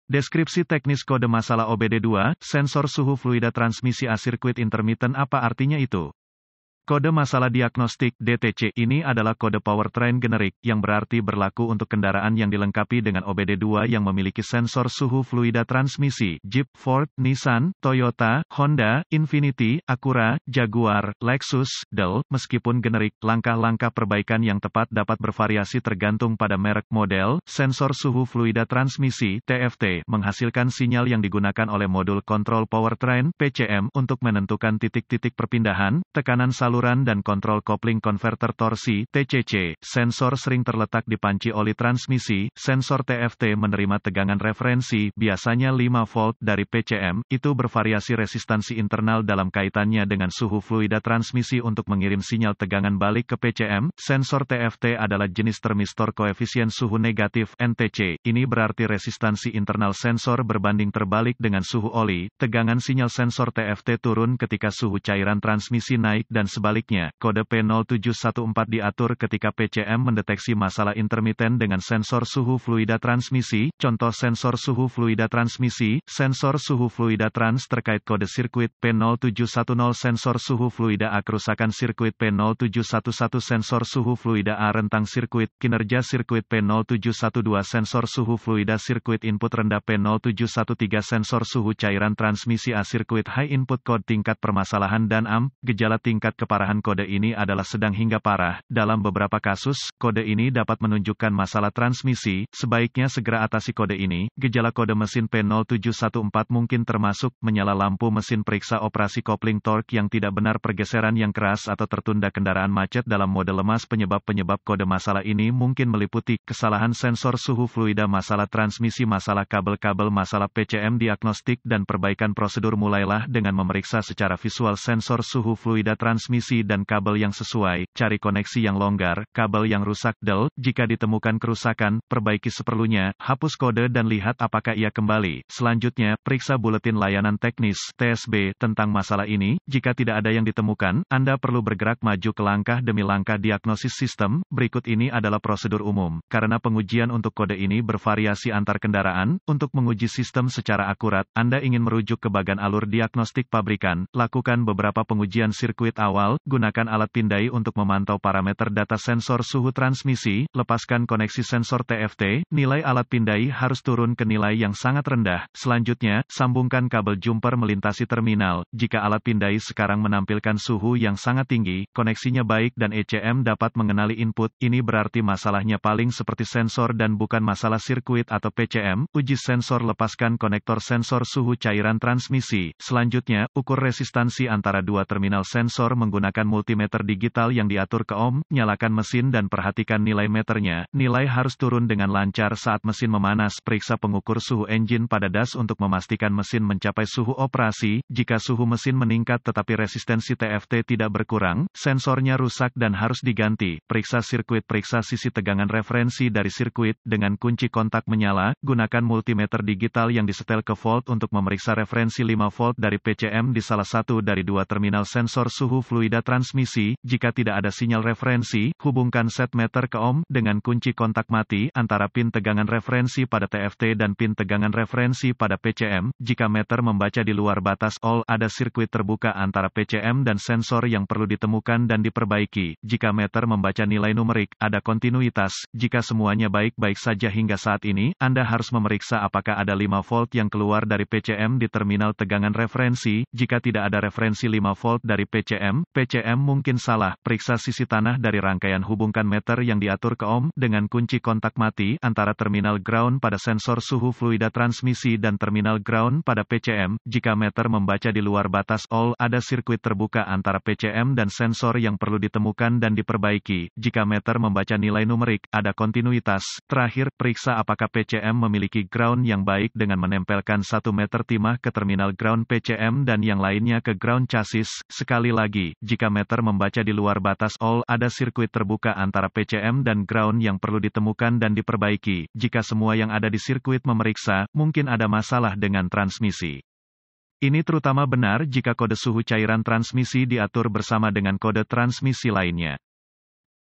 Deskripsi teknis kode masalah OBD2, sensor suhu fluida transmisi A sirkuit intermittent apa artinya itu? Kode masalah diagnostik (DTC) ini adalah kode powertrain generik, yang berarti berlaku untuk kendaraan yang dilengkapi dengan OBD2 yang memiliki sensor suhu fluida transmisi, Jeep, Ford, Nissan, Toyota, Honda, Infiniti, Acura, Jaguar, Lexus, Dell. Meskipun generik, langkah-langkah perbaikan yang tepat dapat bervariasi tergantung pada merek model. Sensor suhu fluida transmisi (TFT) menghasilkan sinyal yang digunakan oleh modul kontrol powertrain (PCM) untuk menentukan titik-titik perpindahan, tekanan saluran dan kontrol kopling konverter torsi (TCC). Sensor sering terletak di panci oli transmisi. Sensor TFT menerima tegangan referensi, biasanya 5 volt dari PCM. Itu bervariasi resistansi internal dalam kaitannya dengan suhu fluida transmisi untuk mengirim sinyal tegangan balik ke PCM. Sensor TFT adalah jenis termistor koefisien suhu negatif (NTC). Ini berarti resistansi internal sensor berbanding terbalik dengan suhu oli. Tegangan sinyal sensor TFT turun ketika suhu cairan transmisi naik dan sebaliknya. Kode P0714 diatur ketika PCM mendeteksi masalah intermiten dengan sensor suhu fluida transmisi. Contoh sensor suhu fluida transmisi, sensor suhu fluida trans terkait kode sirkuit P0710, sensor suhu fluida A kerusakan sirkuit P0711, sensor suhu fluida A rentang sirkuit, kinerja sirkuit P0712, sensor suhu fluida sirkuit input rendah P0713, sensor suhu cairan transmisi A sirkuit high input code tingkat permasalahan dan AM. Gejala tingkat keparahan kode ini adalah sedang hingga parah. Dalam beberapa kasus, kode ini dapat menunjukkan masalah transmisi. Sebaiknya segera atasi kode ini. Gejala kode mesin P0714 mungkin termasuk menyala lampu mesin, periksa operasi kopling torque yang tidak benar, pergeseran yang keras atau tertunda, kendaraan macet dalam mode lemas. Penyebab-penyebab kode masalah ini mungkin meliputi kesalahan sensor suhu fluida, masalah transmisi, masalah kabel-kabel, masalah PCM. Diagnostik dan perbaikan prosedur mulailah dengan memeriksa secara visual sensor suhu fluida transmisi dan kabel yang sesuai. Cari koneksi yang longgar, kabel yang rusak. Del, jika ditemukan kerusakan, perbaiki seperlunya, hapus kode dan lihat apakah ia kembali. Selanjutnya, periksa buletin layanan teknis (TSB) tentang masalah ini. Jika tidak ada yang ditemukan, Anda perlu bergerak maju ke langkah demi langkah diagnosis sistem. Berikut ini adalah prosedur umum. Karena pengujian untuk kode ini bervariasi antar kendaraan, untuk menguji sistem secara akurat, Anda ingin merujuk ke bagan alur diagnostik pabrikan. Lakukan beberapa pengujian sirkuit awal. Gunakan alat pindai untuk memantau parameter data sensor suhu transmisi. Lepaskan koneksi sensor TFT. Nilai alat pindai harus turun ke nilai yang sangat rendah. Selanjutnya, sambungkan kabel jumper melintasi terminal. Jika alat pindai sekarang menampilkan suhu yang sangat tinggi, koneksinya baik dan ECM dapat mengenali input, ini berarti masalahnya paling seperti sensor dan bukan masalah sirkuit atau PCM. Uji sensor, lepaskan konektor sensor suhu cairan transmisi. Selanjutnya, ukur resistansi antara dua terminal sensor menggunakan multimeter digital yang diatur ke ohm. Nyalakan mesin dan perhatikan nilai meternya. Nilai harus turun dengan lancar saat mesin memanas. Periksa pengukur suhu engine pada das untuk memastikan mesin mencapai suhu operasi. Jika suhu mesin meningkat tetapi resistensi TFT tidak berkurang, sensornya rusak dan harus diganti. Periksa sirkuit, periksa sisi tegangan referensi dari sirkuit. Dengan kunci kontak menyala, gunakan multimeter digital yang disetel ke volt untuk memeriksa referensi 5 volt dari PCM di salah satu dari dua terminal sensor suhu fluida transmisi. Jika tidak ada sinyal referensi, hubungkan setmeter ke ohm dengan kunci kontak mati antara pin tegangan referensi pada TFT dan pin tegangan referensi pada PCM. Jika meter membaca di luar batas all, ada sirkuit terbuka antara PCM dan sensor yang perlu ditemukan dan diperbaiki. Jika meter membaca nilai numerik, ada kontinuitas. Jika semuanya baik-baik saja hingga saat ini, Anda harus memeriksa apakah ada 5 volt yang keluar dari PCM di terminal tegangan referensi. Jika tidak ada referensi 5 volt dari PCM mungkin salah. Periksa sisi tanah dari rangkaian, hubungkan meter yang diatur ke ohm dengan kunci kontak mati antara terminal ground pada sensor suhu fluida transmisi dan terminal ground pada PCM. Jika meter membaca di luar batas all, ada sirkuit terbuka antara PCM dan sensor yang perlu ditemukan dan diperbaiki. Jika meter membaca nilai numerik, ada kontinuitas. Terakhir, periksa apakah PCM memiliki ground yang baik dengan menempelkan 1 meter timah ke terminal ground PCM dan yang lainnya ke ground chassis. Sekali lagi, jika meter membaca di luar batas all, ada sirkuit terbuka antara PCM dan ground yang perlu ditemukan dan diperbaiki. Jika semua yang ada di sirkuit memeriksa, mungkin ada masalah dengan transmisi. Ini terutama benar jika kode suhu cairan transmisi diatur bersama dengan kode transmisi lainnya.